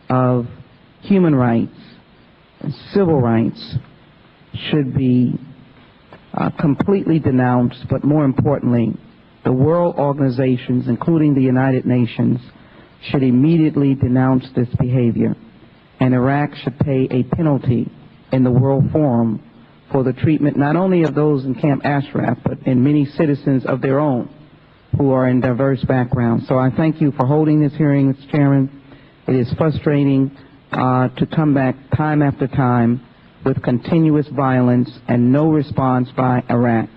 of human rights and civil rights should be completely denounced, but more importantly, the world organizations, including the United Nations, should immediately denounce this behavior, and Iraq should pay a penalty in the World Forum for the treatment not only of those in Camp Ashraf, but in many citizens of their own who are in diverse backgrounds. So I thank you for holding this hearing, Mr. Chairman. It is frustrating to come back time after time with continuous violence and no response by Iraq.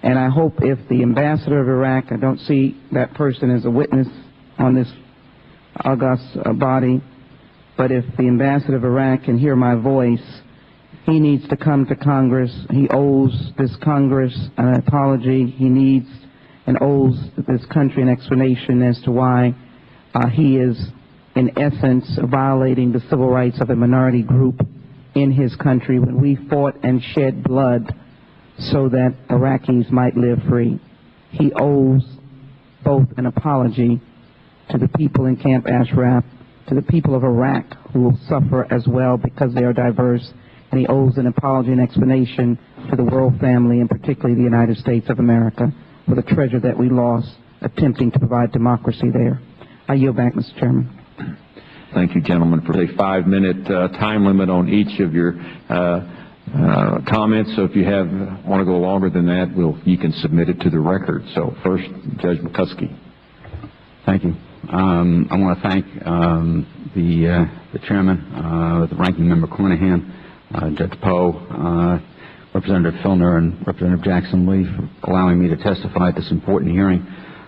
And I hope if the ambassador of Iraq, I don't see that person as a witness on this august body, but if the ambassador of Iraq can hear my voice, he needs to come to Congress. He owes this Congress an apology. He needs and owes this country an explanation as to why he is, in essence, violating the civil rights of a minority group in his country when we fought and shed blood so that Iraqis might live free. He owes both an apology to the people in Camp Ashraf, to the people of Iraq who will suffer as well because they are diverse, and he owes an apology and explanation to the world family, and particularly the United States of America, for the treasure that we lost attempting to provide democracy there. I yield back, Mr. Chairman. Thank you, gentlemen, for a 5-minute time limit on each of your comments. So if you want to go longer than that, you can submit it to the record. So first, Judge McCuskey. Thank you. I want to thank the chairman, the ranking member Cornahan, Judge Poe, Representative Filner, and Representative Jackson Lee for allowing me to testify at this important hearing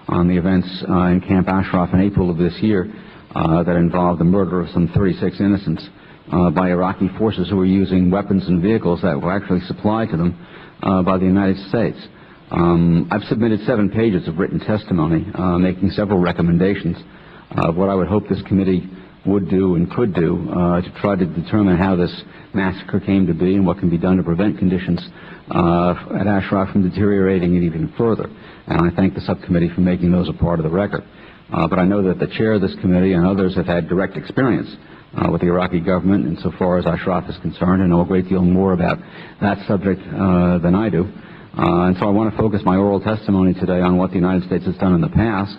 on the events in Camp Ashraf in April of this year that involved the murder of some 36 innocents by Iraqi forces who were using weapons and vehicles that were actually supplied to them by the United States. I've submitted 7 pages of written testimony making several recommendations of what I would hope this committee would do and could do to try to determine how this massacre came to be and what can be done to prevent conditions at Ashraf from deteriorating it even further. And I thank the subcommittee for making those a part of the record. But I know that the chair of this committee and others have had direct experience with the Iraqi government insofar as Ashraf is concerned and know a great deal more about that subject than I do. And so I want to focus my oral testimony today on what the United States has done in the past,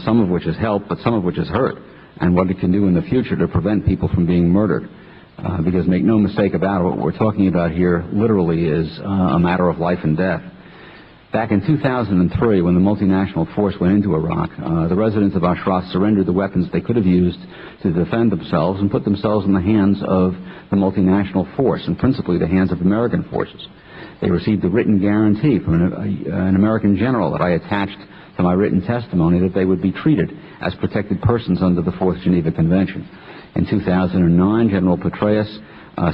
some of which has helped, but some of which has hurt, and what it can do in the future to prevent people from being murdered. Because make no mistake about it, what we're talking about here literally is a matter of life and death. Back in 2003, when the multinational force went into Iraq, the residents of Ashraf surrendered the weapons they could have used to defend themselves and put themselves in the hands of the multinational force, and principally the hands of American forces. They received a written guarantee from an American general that I attached to my written testimony that they would be treated as protected persons under the Fourth Geneva Convention. In 2009, General Petraeus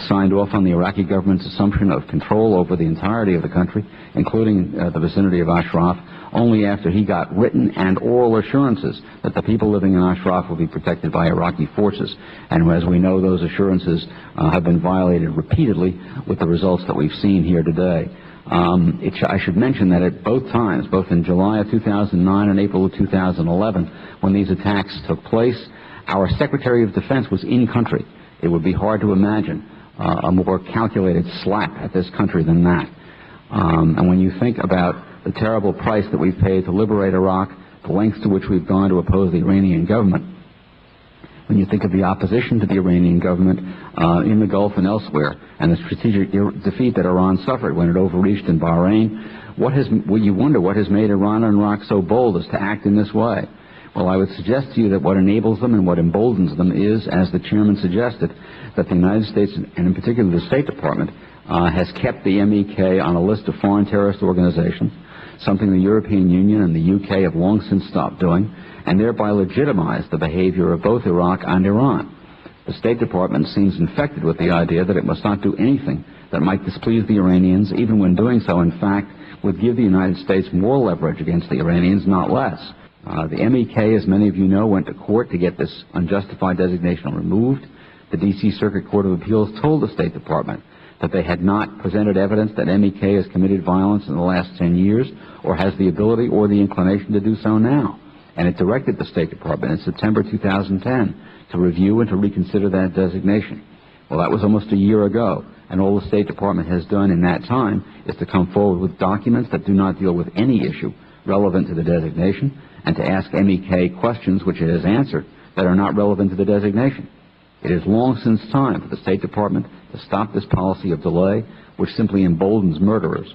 signed off on the Iraqi government's assumption of control over the entirety of the country, including the vicinity of Ashraf, only after he got written and oral assurances that the people living in Ashraf would be protected by Iraqi forces. And as we know, those assurances have been violated repeatedly with the results that we've seen here today. I should mention that at both times, both in July of 2009 and April of 2011, when these attacks took place, our Secretary of Defense was in country. It would be hard to imagine a more calculated slap at this country than that. And when you think about the terrible price that we've paid to liberate Iraq, the lengths to which we've gone to oppose the Iranian government, when you think of the opposition to the Iranian government in the Gulf and elsewhere, and the strategic defeat that Iran suffered when it overreached in Bahrain, you wonder what has made Iran and Iraq so bold as to act in this way. Well, I would suggest to you that what enables them and what emboldens them is, as the chairman suggested, that the United States, and in particular the State Department, has kept the MEK on a list of foreign terrorist organizations, something the European Union and the UK have long since stopped doing, and thereby legitimized the behavior of both Iraq and Iran. The State Department seems infected with the idea that it must not do anything that might displease the Iranians, even when doing so, in fact, would give the United States more leverage against the Iranians, not less. The MEK, as many of you know, went to court to get this unjustified designation removed. The D.C. Circuit Court of Appeals told the State Department that they had not presented evidence that MEK has committed violence in the last 10 years or has the ability or the inclination to do so now. And it directed the State Department in September 2010 to review and to reconsider that designation. Well, that was almost a year ago, and all the State Department has done in that time is to come forward with documents that do not deal with any issue relevant to the designation, and to ask MEK questions which it has answered that are not relevant to the designation. It is long since time for the State Department to stop this policy of delay, which simply emboldens murderers